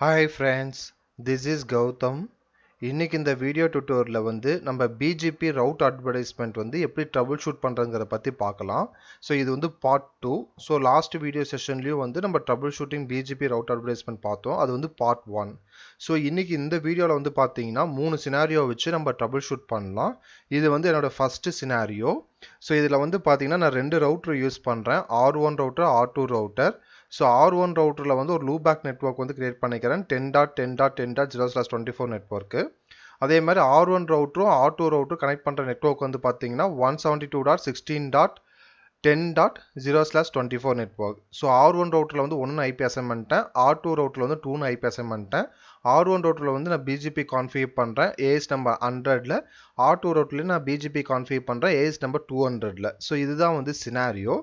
Hi friends, this is Gautam. இன்னைக்கு இந்த video டியூட்டோரியல்ல வந்து நம்ம BGP route advertisement வந்து எப்படி trouble shoot பண்றதுங்கறத பத்தி பார்க்கலாம். So இது வந்து part 2. So last video sessionலயும் வந்து நம்ம troubleshooting BGP route advertisement பார்த்தோம். அது வந்து part 1. So இன்னைக்கு இந்த வீடியோல வந்து பாத்தீங்கன்னா மூணு scenario வச்சு நம்ம trouble shoot பண்ணலாம். இது வந்து என்னோட first scenario. So இதுல வந்து பாத்தீங்கன்னா நான் ரெண்டு router யூஸ் பண்றேன். R1 router, R2 router. So R1 routerல வந்து ஒரு loopback network வந்து கிரியேட் பண்ணிக்கிறேன் 10.10.10.0/24 நெட்வொர்க். அதே மாதிரி R1 ரவுட்டரும் R2 ரவுட்டரும் கனெக்ட் பண்ற நெட்வொர்க் வந்து பாத்தீங்கன்னா 172.16.10.0/24 நெட்வொர்க். ஸோ R1 ரவுட்டர்ல வந்து 1 ஐபி அசைன் பண்ணிட்டேன், R2 ரவுட்டர்ல வந்து 2 ஐபி அசைன் பண்ணிட்டேன். R1 ரவுட்டர்ல வந்து நான் BGP கான்ஃபிகர் பண்றேன் AS நம்பர் 100ல, R2 ரவுட்டர்ல நான் BGP கான்ஃபிகர் பண்றேன் AS நம்பர் 200ல. ஸோ இதுதான் வந்து சினாரியோ.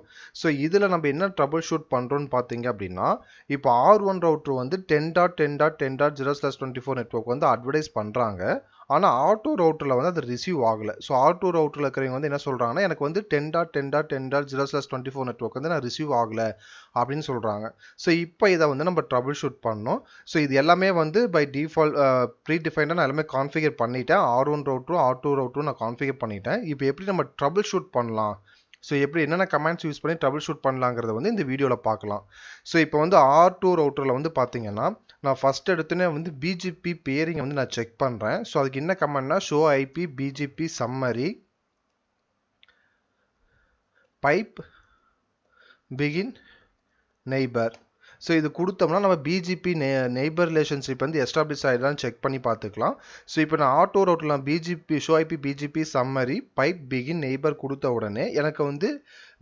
ஸோ இதுல நம்ம என்ன ட்ரபிள் ஷூட் பண்றோம்னு பாத்தீங்க அப்படின்னா, இப்போ R1 ரவுட்டர் வந்து 10.10.10.0/24 நெட்வொர்க் வந்து அட்வர்டைஸ் பண்றாங்க. ஆனா R2 ரவுட்டர்ல வந்து அது ரிசீவ் ஆகல. ஸோ R2 ரவுட்டர்ல இருக்கிறவங்க வந்து என்ன சொல்றாங்கன்னா, எனக்கு வந்து 10.10.10.0/24 நெட்வொர்க் வந்து நான் ரிசீவ் ஆகல அப்படின்னு சொல்றாங்க. ஸோ இப்போ இதை வந்து நம்ம ட்ரபிள் ஷூட் பண்ணோம். ஸோ இது எல்லாமே வந்து பை டிஃபால்ட் ப்ரீ டிஃபைன்டாக நான் எல்லாமே கான்ஃபிகர் பண்ணிட்டேன். R1 ரவுட்டரும் R2 ரவுட்டரும் நான் கான்ஃபிகர் பண்ணிட்டேன். இப்போ எப்படி நம்ம ட்ரபிள் ஷூட் பண்ணலாம், ஸோ எப்படி என்னென்ன கமாண்ட்ஸ் யூஸ் பண்ணி ட்ரபிள் ஷூட் பண்ணலாங்கிறத வந்து இந்த வீடியோவில் பார்க்கலாம். ஸோ இப்போ வந்து R2 ரவுட்டரில் வந்து பார்த்தீங்கன்னா, நான் ஃபர்ஸ்ட் எடுத்துனே வந்து BGP பேரிங் வந்து நான் செக் பண்ணுறேன். ஸோ அதுக்கு என்ன கமாண்ட்னா show IP BGP summary pipe begin neighbour. So இது கொடுத்தோம்னா நம்ம BGP நெய்பர் ரிலேஷன்ஷிப் வந்து எஸ்டாப்ளிஷ் ஆகிடலாம் செக் பண்ணி பார்த்துக்கலாம். ஸோ இப்போ நான் R2 ரவுட்டரில் BGP show IP BGP summary pipe begin neighbour கொடுத்த உடனே எனக்கு வந்து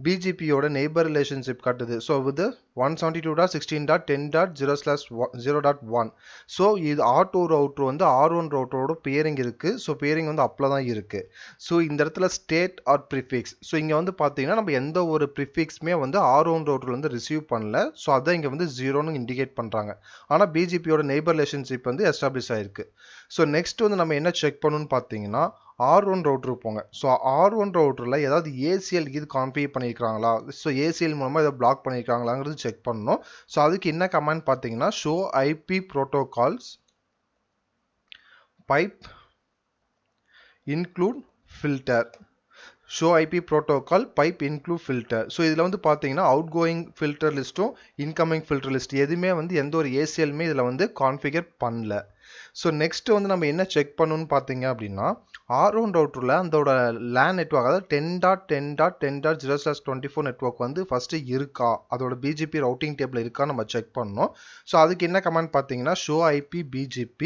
BGPயோட நெய்பர் ரிலேஷன்ஷிப் காட்டுது. ஸோ இது 172.16.10.0/0.1. ஸோ இது R2 ரவுட்டர் வந்து R1 ரவுட்டரோட பேரிங் இருக்கு. ஸோ பேரிங் வந்து அப்பல தான் இருக்கு. ஸோ இந்த இடத்துல ஸ்டேட் ஆர் ப்ரிஃபிக்ஸ். ஸோ இங்கே வந்து பார்த்தீங்கன்னா நம்ம எந்த ஒரு ப்ரிஃபிக்ஸுமே வந்து R1 ரவுட்டர் வந்து ரிசீவ் பண்ணல. ஸோ அதான் இங்கே வந்து 0ன்னு இண்டிகேட் பண்ணுறாங்க. ஆனால் BGPயோட நெய்பர் ரிலேஷன்ஷிப் வந்து எஸ்டாப்ளிஷ் ஆயிருக்கு. ஸோ நெக்ஸ்ட் வந்து நம்ம என்ன செக் பண்ணணும்னு பார்த்தீங்கன்னா, R1 ரவுட்டருக்கு போங்க. ஸோ R1 ரவுட்டரில் ஏதாவது ACL இது கான்ஃபிகர் பண்ணியிருக்காங்களா, ஸோ ACL மூலமாக ஏதாவது பிளாக் பண்ணியிருக்காங்களாங்கிறது செக் பண்ணணும். ஸோ அதுக்கு என்ன கமாண்ட் பார்த்தீங்கன்னா, show IP protocols pipe include filter. Show IP protocol pipe include filter. So இதில் வந்து பார்த்தீங்கன்னா அவுட் கோயிங் ஃபில்டர் லிஸ்ட்டும் இன்கமிங் ஃபில்டர் லிஸ்ட் எதுவுமே வந்து எந்த ஒரு ACLமே இதில் வந்து கான்ஃபிகர் பண்ணல. ஸோ நெக்ஸ்ட் வந்து நம்ம என்ன செக் பண்ணணும்னு பார்த்தீங்க அப்படின்னா, R1 ரவுட்டரில் அதோட லேன் நெட்வொர்க் அதாவது 10.10.10.0/24 நெட்வொர்க் வந்து ஃபர்ஸ்ட் இருக்கா, அதோட BGP ரவுட்டிங் டேபிள் இருக்கா நம்ம செக் பண்ணணும். ஸோ அதுக்கு என்ன கமாண்ட் பார்த்தீங்கன்னா, ஷோ ஐபி BGP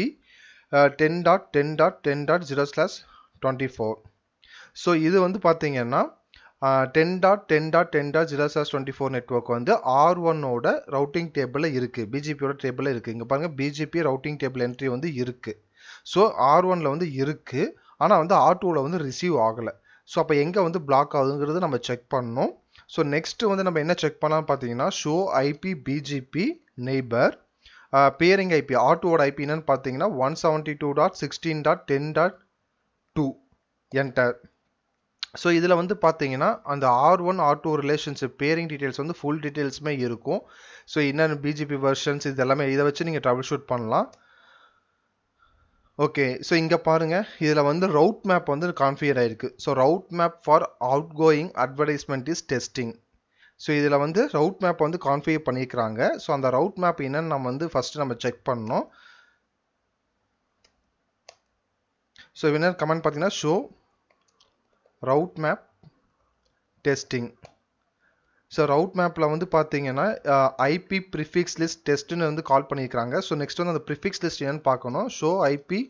10.10.10.0/24. ஸோ இது வந்து பார்த்தீங்கன்னா 10.10.10.0/24 நெட்வொர்க் வந்து R1ஓட ரவுட்டிங் டேபிளில் இருக்கு, BGPயோட டேபிளில் இருக்கு. இங்கே பாருங்க BGP ரவுட்டிங் டேபிள் என்ட்ரி வந்து இருக்கு. ஸோ R1ல வந்து இருக்கு, ஆனால் வந்து R2ல வந்து ரிசீவ் ஆகலை. ஸோ அப்போ எங்கே வந்து பிளாக் ஆகுதுங்கிறது நம்ம செக் பண்ணணும். ஸோ நெக்ஸ்ட் வந்து நம்ம என்ன செக் பண்ணலாம்னு பார்த்தீங்கன்னா, show IP BGP neighbour peering IP R2ஓட ஐபி என்னன்னு பார்த்தீங்கன்னா 172.16.10.2 என்டர். ஸோ இதில் வந்து பார்த்தீங்கன்னா அந்த R1 R2 relationship peering details வந்து ஃபுல் டீட்டெயில்ஸுமே இருக்கும். ஸோ என்னென்ன BGP வெர்ஷன்ஸ் இது எல்லாமே இதை வச்சு நீங்கள் ட்ரபிள் ஷூட் பண்ணலாம். ஓகே, ஸோ இங்கே பாருங்கள், இதில் வந்து ரவுட் மேப் வந்து கான்ஃபிகர் ஆயிருக்கு. So route map for outgoing advertisement is testing. So இதில் வந்து ரவுட் மேப் வந்து கான்ஃபிகர் பண்ணியிருக்கிறாங்க. ஸோ அந்த ரவுட் மேப் என்னன்னு நம்ம வந்து ஃபர்ஸ்ட் நம்ம செக் பண்ணணும். ஸோ என்ன கமெண்ட் பார்த்தீங்கன்னா, show route map testing. So route மேப்பில் வந்து பார்த்தீங்கன்னா ஐபி ப்ரிஃபிக்ஸ் லிஸ்ட் டெஸ்ட்னு வந்து கால் பண்ணியிருக்காங்க. ஸோ நெக்ஸ்ட் வந்து அந்த ப்ரிஃபிக்ஸ் லிஸ்ட் என்னன்னு பார்க்கணும். Show IP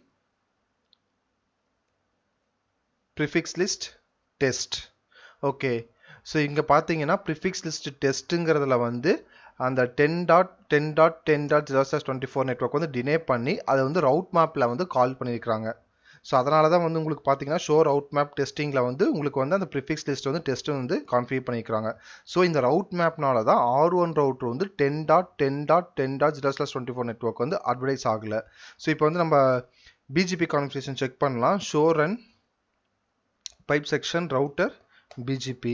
prefix list test. Okay, so இங்கே பார்த்தீங்கன்னா ப்ரிஃபிக்ஸ் லிஸ்ட் டெஸ்ட்டுங்கிறதுல வந்து அந்த 10.10.10.0/24 நெட்வொர்க் வந்து டினே பண்ணி அதை வந்து ரவுட் மேப்பில் வந்து கால் பண்ணியிருக்கிறாங்க. ஸோ அதனால தான் வந்து உங்களுக்கு பார்த்தீங்கன்னா ஷோ ரவுட் மேப் டெஸ்டிங்கில் வந்து உங்களுக்கு வந்து அந்த ப்ரிஃபிக்ஸ் லிஸ்ட் வந்து டெஸ்ட் வந்து கான்ஃபிகர் பண்ணிக்கிறாங்க. ஸோ இந்த ரவுட் மேப்னால தான் R1 ரவுட்டர் வந்து 10.10.10.0/24 நெட்வொர்க் வந்து அட்வர்டைஸ் ஆகலை. ஸோ இப்போ வந்து நம்ம BGP கான்ஃபிகரேஷன் செக் பண்ணலாம். Show run pipe section router BGP.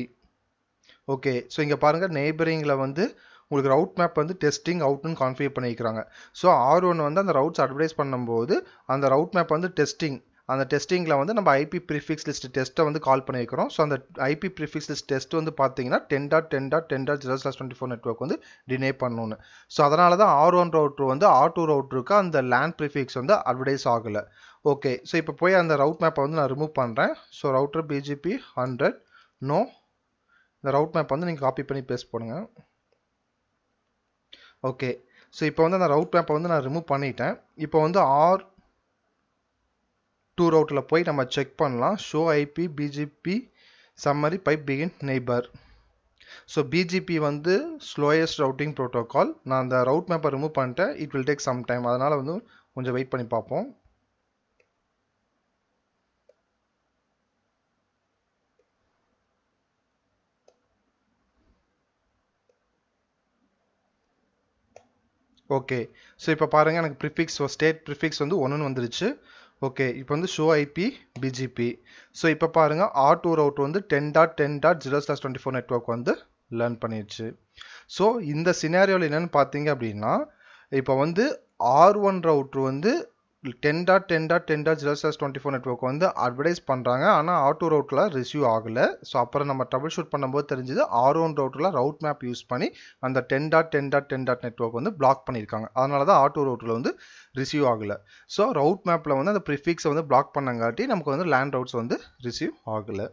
Okay, so இங்கே பாருங்கள் நெய்பரிங்கில் வந்து உங்களுக்கு ரவுட் மேப் வந்து டெஸ்டிங் அவுட்னு கான்ஃபிகர் பண்ணிக்கிறாங்க. ஸோ R1 வந்து அந்த ரவுட்ஸ் அட்வர்டைஸ் பண்ணும்போது அந்த ரவுட் மேப் வந்து டெஸ்டிங், அந்த டெஸ்டிங்கில் வந்து நம்ம ஐபி ப்ரிஃபிக்ஸ் லிஸ்ட் டெஸ்ட்டை வந்து கால் பண்ணியிருக்கிறோம். ஸோ அந்த ஐபி ப்ரிஃபிக்ஸ் லிஸ்ட் டெஸ்ட் வந்து பார்த்தீங்கன்னா 10.10.10.0/24 நெட்வொர்க் வந்து டினே பண்ணணும்னு. ஸோ அதனால தான் R1 ரவுட்ரு வந்து R2 ரவுட்ருக்கு அந்த லேண்ட் ப்ரிஃபிக்ஸ் வந்து அட்வர்டைஸ் ஆகலை. ஓகே, ஸோ இப்போ போய் அந்த ரவுட் மேப்பை வந்து நான் ரிமூவ் பண்ணுறேன். ஸோ ரவுட்டர் BGP-100 நோ, இந்த ரவுட் மேப் வந்து நீங்கள் காப்பி பண்ணி பேஸ்ட் பண்ணுங்க. ஓகே, ஸோ இப்போ வந்து அந்த ரவுட் மேப்பை வந்து நான் ரிமூவ் பண்ணிட்டேன். இப்போ வந்து R2 ரவுட்டில் போய் நம்ம செக் பண்ணலாம். Show IP BGP summary pipe begin neighbour. So BGP வந்து ஸ்லோயஸ்ட் ரவுட்டிங் ப்ரோட்டோகால். நான் அந்த ரவுட் மேப்பை ரிமூவ் பண்ணிட்டேன். It will take some time, அதனால் வந்து கொஞ்சம் வெயிட் பண்ணி பார்ப்போம். ஓகே, ஸோ இப்போ பாருங்கள் எனக்கு ப்ரிஃபிக்ஸ் ஸ்டேட் ப்ரிஃபிக்ஸ் வந்து 1ன்னு வந்துருச்சு. ஓகே, இப்போ வந்து ஷோ ஐபி BGP. ஸோ இப்போ பாருங்கள் R2 ரவுட் வந்து 10.10.0/24 நெட்வொர்க் வந்து லேர்ன் பண்ணிடுச்சு. ஸோ இந்த சினாரியோவில் என்னென்னு பார்த்தீங்க அப்படின்னா, இப்போ வந்து R1 ரவுட்ரு வந்து 10.10.10.0/24 நெட்வொர்க் வந்து அட்வர்டைஸ் பண்ணுறாங்க. ஆனால் R2 ரவுட்டில் ரிசீவ் ஆகலை. ஸோ அப்புறம் நம்ம ட்ரபிள் ஷூட் பண்ணும்போது தெரிஞ்சது R1 ரவுட்டில் ரவுட் மேப் யூஸ் பண்ணி அந்த 10.10.10 நெட்வொர்க் வந்து பிளாக் பண்ணியிருக்காங்க. அதனால தான் R2 ரவுட்டில் வந்து ரிசீவ் ஆகலை. ஸோ ரவுட் மேப்பில் வந்து அந்த ப்ரிஃபிக்ஸை வந்து பிளாக் பண்ணங்காட்டி நமக்கு வந்து லேண்ட் ரவுட்ஸ் வந்து ரிசீவ் ஆகலை.